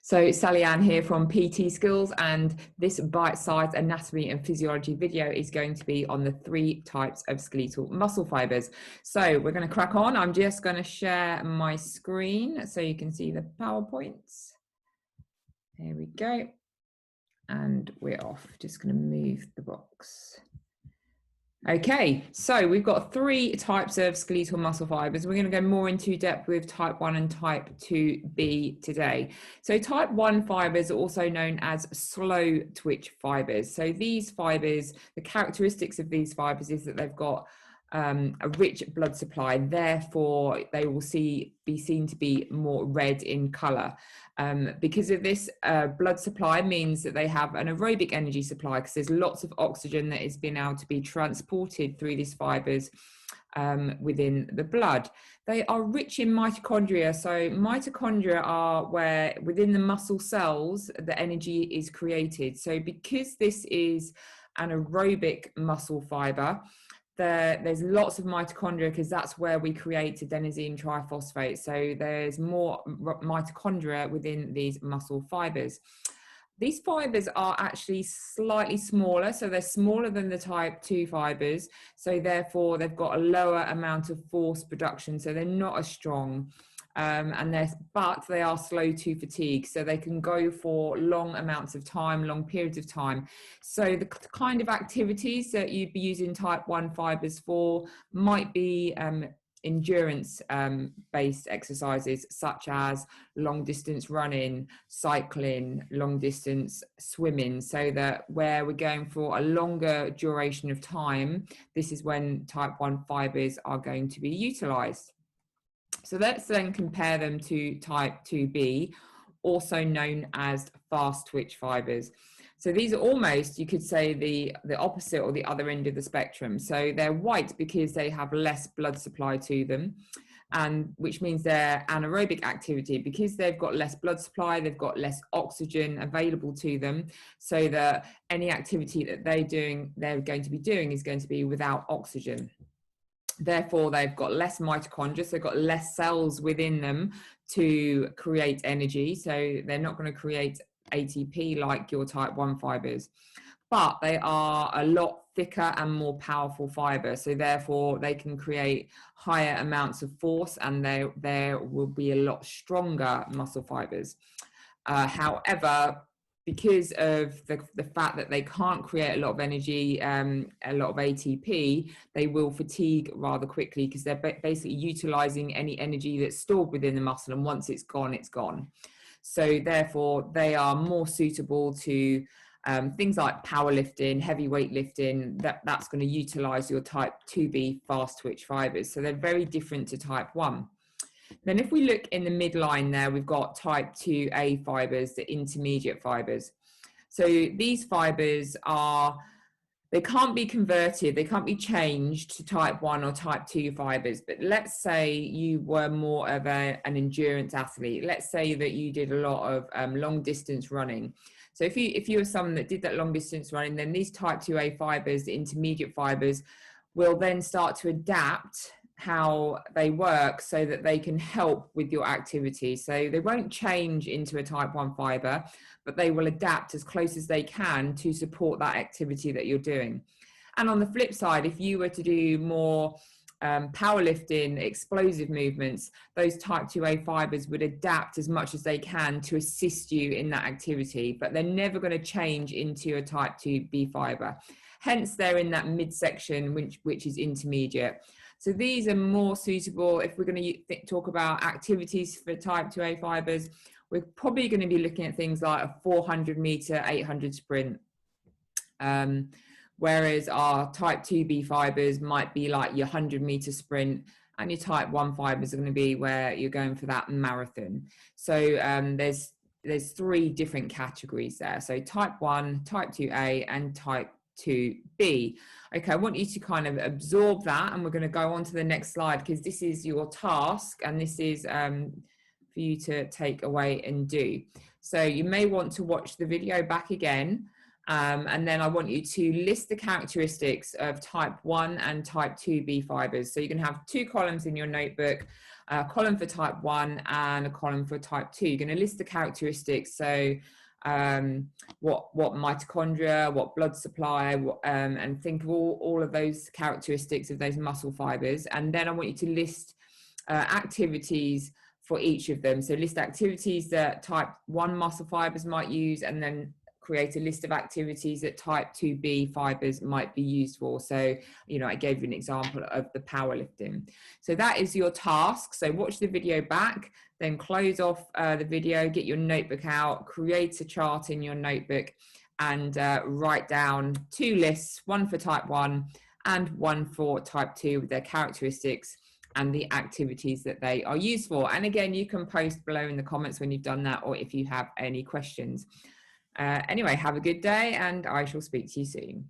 So Sally Ann here from PT Skills, and this bite-sized anatomy and physiology video is going to be on the 3 types of skeletal muscle fibers. So we're going to crack on. I'm just going to share my screen so you can see the PowerPoints. Here we go. And we're off. Just going to move the box. Okay, so we've got 3 types of skeletal muscle fibers. We're going to go more into depth with type 1 and type 2B today. So type 1 fibers are also known as slow twitch fibers. So these fibers, the characteristics of these fibers is that they've got a rich blood supply, therefore they will be seen to be more red in color. Because of this blood supply means that they have an aerobic energy supply, because there's lots of oxygen that is being able to be transported through these fibers within the blood. They are rich in mitochondria. So mitochondria are where within the muscle cells the energy is created. So because this is an aerobic muscle fiber, there's lots of mitochondria, because that's where we create adenosine triphosphate. So there's more mitochondria within these muscle fibers. These fibers are actually slightly smaller, so they're smaller than the type 2 fibers. So therefore they've got a lower amount of force production, so they're not as strong. But they are slow to fatigue, so they can go for long amounts of time, long periods of time. So the kind of activities that you'd be using type 1 fibers for might be endurance based exercises, such as long distance running, cycling, long distance swimming, so that where we're going for a longer duration of time, this is when type 1 fibers are going to be utilized. So let's then compare them to type 2B, also known as fast twitch fibers. So these are almost, you could say, the opposite or the other end of the spectrum. So they're white because they have less blood supply to them, and which means they're anaerobic activity. Because they've got less blood supply, they've got less oxygen available to them, so that any activity that they're going to be doing is going to be without oxygen. Therefore, they've got less mitochondria, so they've got less cells within them to create energy. So they're not going to create ATP like your type 1 fibers, but they are a lot thicker and more powerful fiber. So therefore, they can create higher amounts of force, and there will be a lot stronger muscle fibers. However, because of the fact that they can't create a lot of energy, a lot of ATP, they will fatigue rather quickly, because they're basically utilizing any energy that's stored within the muscle, and once it's gone, it's gone. So therefore, they are more suitable to things like powerlifting, heavy weightlifting. That's going to utilize your type 2B fast twitch fibers. So they're very different to type 1. Then if we look in the midline there, we've got type 2A fibers, the intermediate fibers. So these fibers they can't be converted, they can't be changed to type 1 or type 2 fibers. But let's say you were more of an endurance athlete. Let's say that you did a lot of long distance running. So if you were someone that did that long distance running, then these type 2A fibers, the intermediate fibers, will then start to adapt how they work so that they can help with your activity. So they won't change into a type 1 fiber, but they will adapt as close as they can to support that activity that you're doing. And on the flip side, if you were to do more powerlifting, explosive movements, those type 2A fibers would adapt as much as they can to assist you in that activity, but they're never going to change into a type 2B fiber. Hence, they're in that midsection, which is intermediate. So these are more suitable if we're going to talk about activities for type 2A fibers. We're probably going to be looking at things like a 400 meter, 800 sprint. Whereas our type 2B fibers might be like your 100 meter sprint, and your type 1 fibers are going to be where you're going for that marathon. So there's 3 different categories there. So type 1, type 2A, and type 2B. Okay, I want you to kind of absorb that, and we're going to go on to the next slide, because this is your task, and this is for you to take away and do. So you may want to watch the video back again, And then I want you to list the characteristics of type 1 and type 2B fibers. So you can have 2 columns in your notebook, a column for type 1 and a column for type 2. You're going to list the characteristics. So what mitochondria, what blood supply, and think of all of those characteristics of those muscle fibers. And then I want you to list activities for each of them. So list activities that type 1 muscle fibers might use, and then create a list of activities that type 2B fibers might be used for. So, you know, I gave you an example of the powerlifting. So that is your task. So watch the video back, then close off the video, get your notebook out, create a chart in your notebook, and write down 2 lists, one for type 1 and one for type 2 with their characteristics and the activities that they are used for. And again, you can post below in the comments when you've done that, or if you have any questions. Anyway, have a good day, and I shall speak to you soon.